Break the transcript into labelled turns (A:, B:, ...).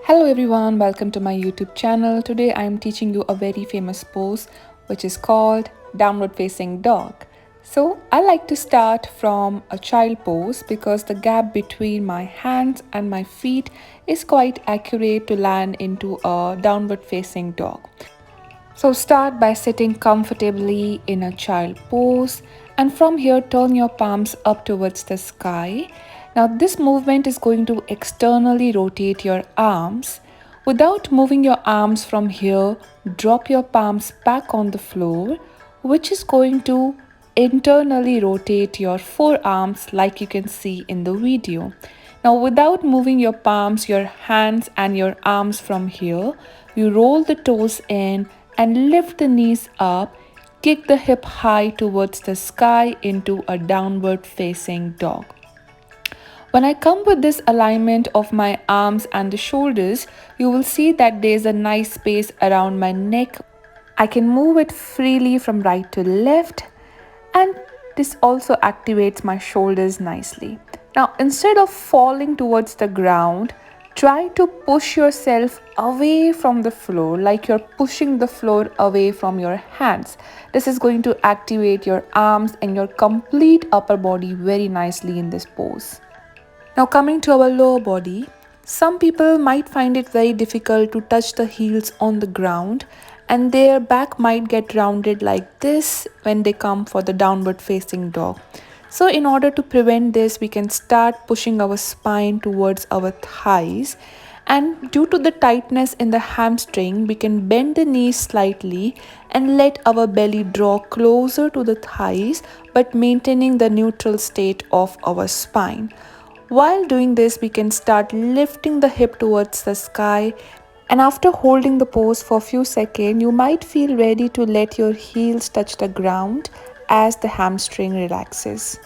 A: Hello everyone, welcome to my YouTube channel. Today I am teaching you a very famous pose which is called downward facing dog. So I like to start from a child pose because the gap between my hands and my feet is quite accurate to land into a downward facing dog. So start by sitting comfortably in a child pose, and from here turn your palms up towards the sky. Now this movement is going to externally rotate your arms. Without moving your arms from here, drop your palms back on the floor, which is going to internally rotate your forearms like you can see in the video. Now without moving your palms, your hands and your arms from here, you roll the toes in and lift the knees up, kick the hip high towards the sky into a downward facing dog. When I come with this alignment of my arms and the shoulders, you will see that there is a nice space around my neck. I can move it freely from right to left, and this also activates my shoulders nicely. Now, instead of falling towards the ground, try to push yourself away from the floor like you're pushing the floor away from your hands. This is going to activate your arms and your complete upper body very nicely in this pose. Now coming to our lower body, some people might find it very difficult to touch the heels on the ground and their back might get rounded like this when they come for the downward facing dog. So in order to prevent this, we can start pushing our spine towards our thighs, and due to the tightness in the hamstring, we can bend the knees slightly and let our belly draw closer to the thighs but maintaining the neutral state of our spine. While doing this, we can start lifting the hip towards the sky, and after holding the pose for a few seconds, you might feel ready to let your heels touch the ground as the hamstring relaxes.